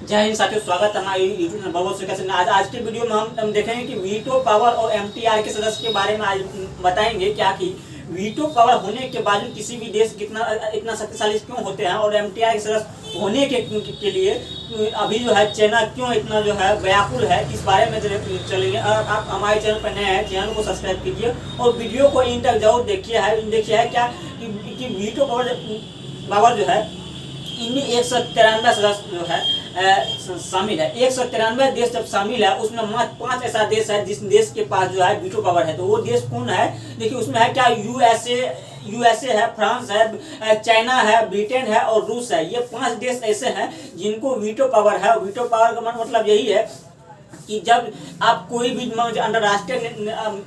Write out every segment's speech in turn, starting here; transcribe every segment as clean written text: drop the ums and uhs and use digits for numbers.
जय हिंद साथियों, स्वागत है हमारे यूट्यूब चैनल बहुत से। आज के वीडियो में हम देखेंगे कि वीटो पावर और एमटीआर के सदस्य के बारे में आज बताएंगे क्या कि वीटो पावर होने के बावजूद किसी भी देश इतना शक्तिशाली क्यों होते हैं और एमटीआर के सदस्य होने के लिए अभी जो है चाइना क्यों इतना जो है व्याकुल है, इस बारे में चलेंगे। आप हमारे चैनल पर नए हैं, चैनल को सब्सक्राइब कीजिए और वीडियो को इन तक जरूर देखिए है क्या कि वीटो पावर जो है इनमें 193 सदस्य जो है शामिल है। 193 देश जब शामिल है उसमें मात्र 5 ऐसा देश है जिस देश के पास जो है वीटो पावर है। तो वो देश कौन है? देखिए उसमें है क्या, यूएसए है, फ्रांस है, चाइना है, ब्रिटेन है और रूस है। ये 5 देश ऐसे हैं जिनको वीटो पावर है। वीटो पावर का मतलब यही है कि जब आप कोई भी अंतर्राष्ट्रीय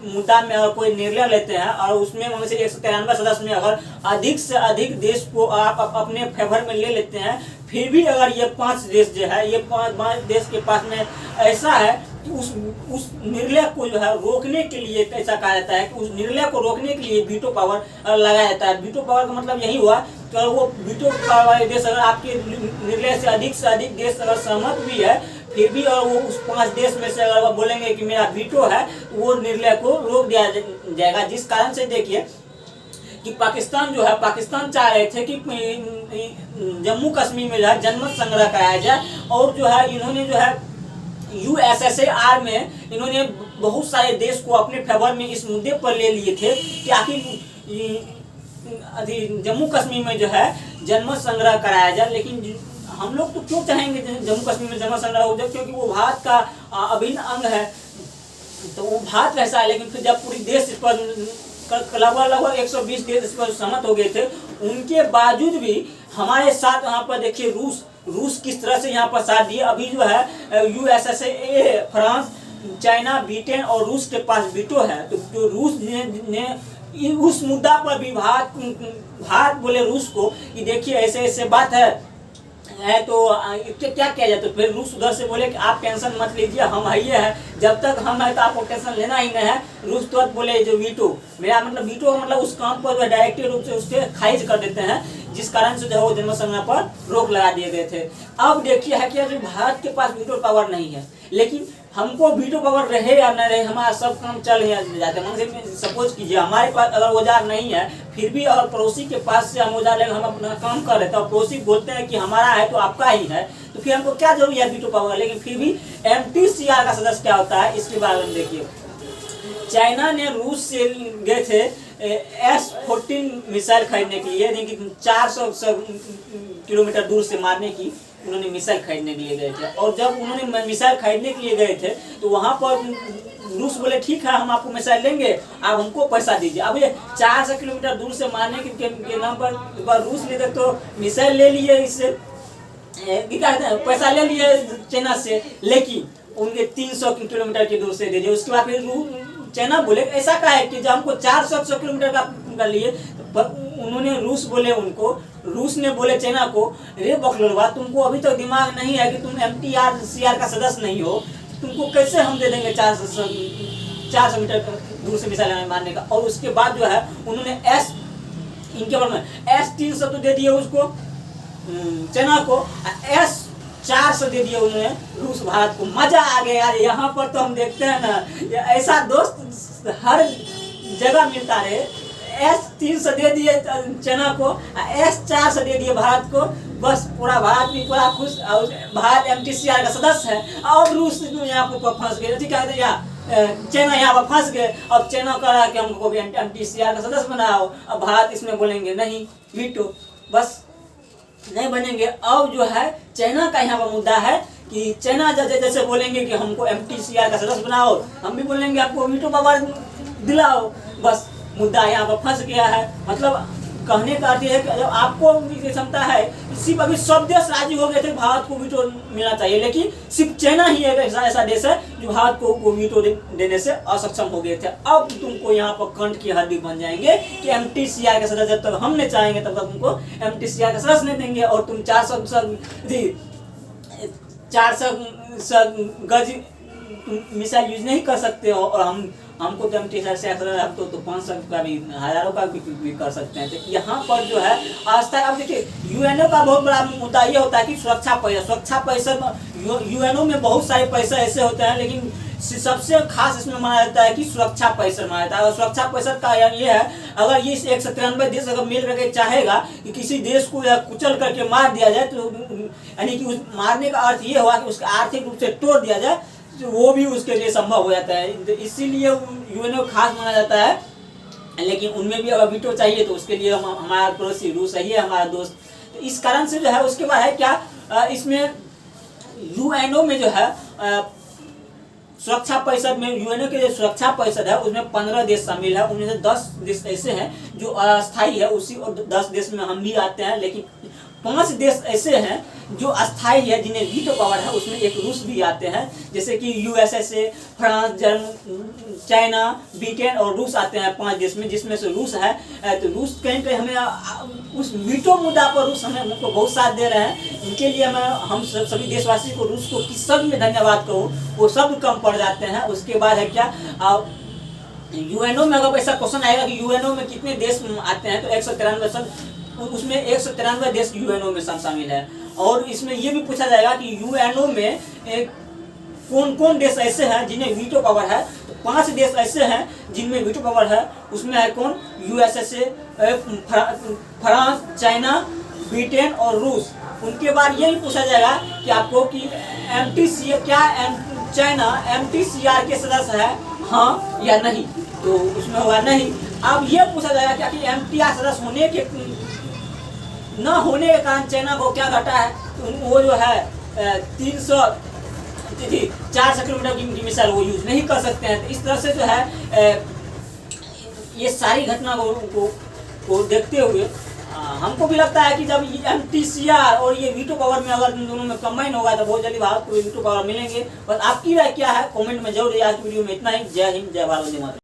मुद्दा में अगर कोई निर्णय लेते हैं और उसमें से 193 सदस्य में अगर अधिक से अधिक देश को आप अपने फेवर में ले लेते हैं, फिर भी अगर ये 5 देश जो है, ये 5 देश के पास में ऐसा है कि उस निर्णय को जो है रोकने के लिए ऐसा कहा जाता है कि उस निर्णय को रोकने के लिए वीटो पावर लगाया जाता है। वीटो पावर का मतलब यही हुआ कि अगर वो वीटो पावर वाले देश अगर आपके निर्णय से अधिक देश अगर सहमत भी है, फिर भी अगर वो उस 5 देश में से अगर वो बोलेंगे कि मेरा वीटो है, वो निर्णय को रोक दिया जाएगा। जिस कारण से देखिए कि पाकिस्तान जो है, पाकिस्तान चाह रहे थे कि जम्मू कश्मीर में जो है जनमत संग्रह कराया जाए और जो है इन्होंने जो है यूएसएसआर में इन्होंने बहुत सारे देश को अपने फेवर में इस मुद्दे पर ले लिए थे कि आखिर जम्मू कश्मीर में जो है जनमत संग्रह कराया जाए। लेकिन हम लोग तो क्यों चाहेंगे जम्मू कश्मीर में जनमत संग्रह हो जाए, क्योंकि वो भारत का अभिन्न अंग है, तो वो भारत वैसा है। लेकिन फिर जब पूरी देश इस पर लगभग 120 देश इस पर सहमत हो गए थे, उनके बावजूद भी हमारे साथ यहाँ पर देखिए रूस किस तरह से यहाँ पर साथ दिए। अभी जो है यूएसए, फ्रांस, चाइना, ब्रिटेन और रूस के पास वीटो है। तो जो रूस ने उस मुद्दा पर भी भारत बोले रूस को कि देखिए ऐसे बात है तो क्या किया जाए। तो फिर रूस उधर से बोले कि आप टेंशन मत लीजिए, हम है है, जब तक हम है तो आपको टेंशन लेना ही नहीं है। रूस तुरंत बोले जो वीटो, मेरा मतलब वीटो मतलब उस काम पर जो डायरेक्ट रूप से उसके खारिज कर देते हैं, जिस कारण से जो है वो जनमत संग्रह पर रोक लगा दिए गए थे। अब देखिए है कि भारत के पास वीटो पावर नहीं है, लेकिन हमको वीटो पावर रहे या न रहे हमारा सब काम चल ही जाते हैं। सपोज कीजिए हमारे पास अगर औजार नहीं है, फिर भी अगर पड़ोसी के पास से हम औजार लेकर हम अपना काम कर रहे थे और पड़ोसी बोलते हैं कि हमारा है तो आपका ही है, तो फिर हमको क्या जरूरी है वीटो पावर। लेकिन फिर भी एमटीसीआर का सदस्य क्या होता है इसके बारे में देखिए। चाइना ने रूस से गए थे S-14 मिसाइल खरीदने के लिए, लेकिन 400 किलोमीटर दूर से मारने की उन्होंने मिसाइल खरीदने के लिए गए थे। और जब उन्होंने मिसाइल खरीदने के लिए गए थे तो वहाँ पर रूस बोले ठीक है हम आपको मिसाइल देंगे, आप हमको पैसा दीजिए। अब ये 400 किलोमीटर दूर से मारने के नाम पर रूस ने तो मिसाइल ले लिए, इससे पैसा ले लिए चाइना से, लेकिन उनके 300 किलोमीटर की दूर से दे दिए। उसके बाद फिर चाइना बोले ऐसा का है कि जब हमको 400 किलोमीटर का लिए, उन्होंने रूस ने बोले चाइना को, रे बखलोलवा तुमको अभी तक दिमाग नहीं है कि तुम एमटीआर का सदस्य नहीं हो, तुमको कैसे हम दे देंगे 400 मीटर दूर से मिसाइल मारने का। और उसके बाद जो है उन्होंने इनके बारे में S-300 तो दे दिए उसको चाइना को, S-400 दे दिए उन्होंने रूस भारत को। मजा आ गया यार, यहाँ पर तो हम देखते हैं ना ऐसा दोस्त हर जगह मिलता है। S-300 दे दिए चाइना को, S-400 दे दिए भारत को, बस पूरा भारत भी पूरा खुश। भारत एमटीसीआर का सदस्य है और रूस यहाँ पर फंस गए, ठीक है, चाइना यहाँ पर फंस गए। अब चाइना कह रहा है कि हमको भी एमटीसीआर का सदस्य बनाओ, अब भारत इसमें बोलेंगे नहीं, वीटो, बस नहीं बनेंगे। अब जो है चाइना का यहाँ पर मुद्दा है कि चाइना जैसे बोलेंगे कि हमको एमटीसीआर का सदस्य बनाओ, हम भी बोलेंगे आपको वीटो पावर दिलाओ, बस मुद्दा यहाँ पर फंस गया है। मतलब कहने का अर्थ है कि जब आपको क्षमता है, सिर्फ अभी सब देश राजी हो गए थे भारत को वीटो मिलना चाहिए, लेकिन सिर्फ चाइना ही एक ऐसा देश है जो भारत को वीटो देने से असक्षम हो गए थे। अब तुमको यहाँ पर कंठ की हड्डी बन जाएंगे कि एमटीसीआर का सदस्य जब तक हम नहीं चाहेंगे तब तक तुमको एमटीसीआर का सदस्य नहीं देंगे, और तुम 400 गज मिसाइल यूज नहीं कर सकते हो, और हमको तो MT से अक्सर हम तो 500 का भी, हज़ारों का भी कर सकते हैं। तो यहाँ पर जो है अस्थायी, अब देखिए यूएनओ का बहुत बड़ा मुद्दा ये होता है कि सुरक्षा पैसा यूएनओ में बहुत सारे पैसे ऐसे होते हैं, लेकिन सबसे खास इसमें माना जाता है कि सुरक्षा परिषद माना जाता है। और सुरक्षा परिषद का ये है, अगर ये 193 देश अगर मिल करके चाहेगा कि किसी देश को कुचल करके मार दिया जाए, तो यानी कि उस मारने का अर्थ ये हुआ कि उसका आर्थिक रूप से तोड़ दिया जाए, तो वो भी उसके लिए संभव हो जाता है। तो इसीलिए यूएनओ खास माना जाता है। लेकिन उनमें भी अगर वीटो चाहिए तो उसके लिए हमारा पड़ोसी रूस है, हमारा दोस्त। तो इस कारण से जो है, उसके बाद है क्या, इसमें यूएनओ में जो है सुरक्षा परिषद में, यूएनओ के जो सुरक्षा परिषद है उसमें 15 देश शामिल है। उनमें से 10 देश ऐसे हैं जो अस्थायी है, उसी और 10 देश में हम भी आते हैं। लेकिन 5 देश ऐसे हैं जो अस्थायी है, जिन्हें वीटो पावर है। उसमें एक रूस भी आते हैं, जैसे कि यूएसए, फ्रांस, चाइना, ब्रिटेन और रूस आते हैं 5 देश में, जिसमें से रूस है। तो रूस कहीं कहीं हमें उस वीटो मुद्दा पर रूस हमें हमको बहुत साथ दे रहे हैं। इनके लिए हम सभी देशवासी को, रूस को किस सब में धन्यवाद कहूँ, वो सब कम पड़ जाते हैं। उसके बाद है क्या, यूएनओ में अगर ऐसा क्वेश्चन आएगा कि यूएनओ में कितने देश आते हैं, तो 193, उसमें 193 देश यूएनओ में शामिल है। और इसमें ये भी पूछा जाएगा कि यूएनओ में कौन कौन देश ऐसे हैं जिन्हें वीटो पावर है। तो 5 देश ऐसे हैं जिनमें वीटो पावर है। उसमें है कौन, यूएसए, फ्रांस, चाइना, ब्रिटेन और रूस। उनके बाद ये भी पूछा जाएगा कि आपको कि चाइना MTCR के सदस्य है, हाँ या नहीं, तो उसमें हुआ नहीं। अब ये पूछा जाएगा क्या कि MTR सदस्य होने के न होने के कारण चाइना को क्या घटा है, तो वो जो है 400 किलोमीटर की मिसाइल वो यूज नहीं कर सकते हैं। तो इस तरह से जो है ये सारी घटना को देखते हुए हमको भी लगता है कि जब MTCR और ये वीटो पावर में अगर इन दोनों में कंबाइन होगा तो बहुत जल्दी भारत को वीटो पावर मिलेंगे। बस आपकी राय क्या है कमेंट में जरूर। आज की वीडियो में इतना ही। जय हिंद, जय भारत, जय माता।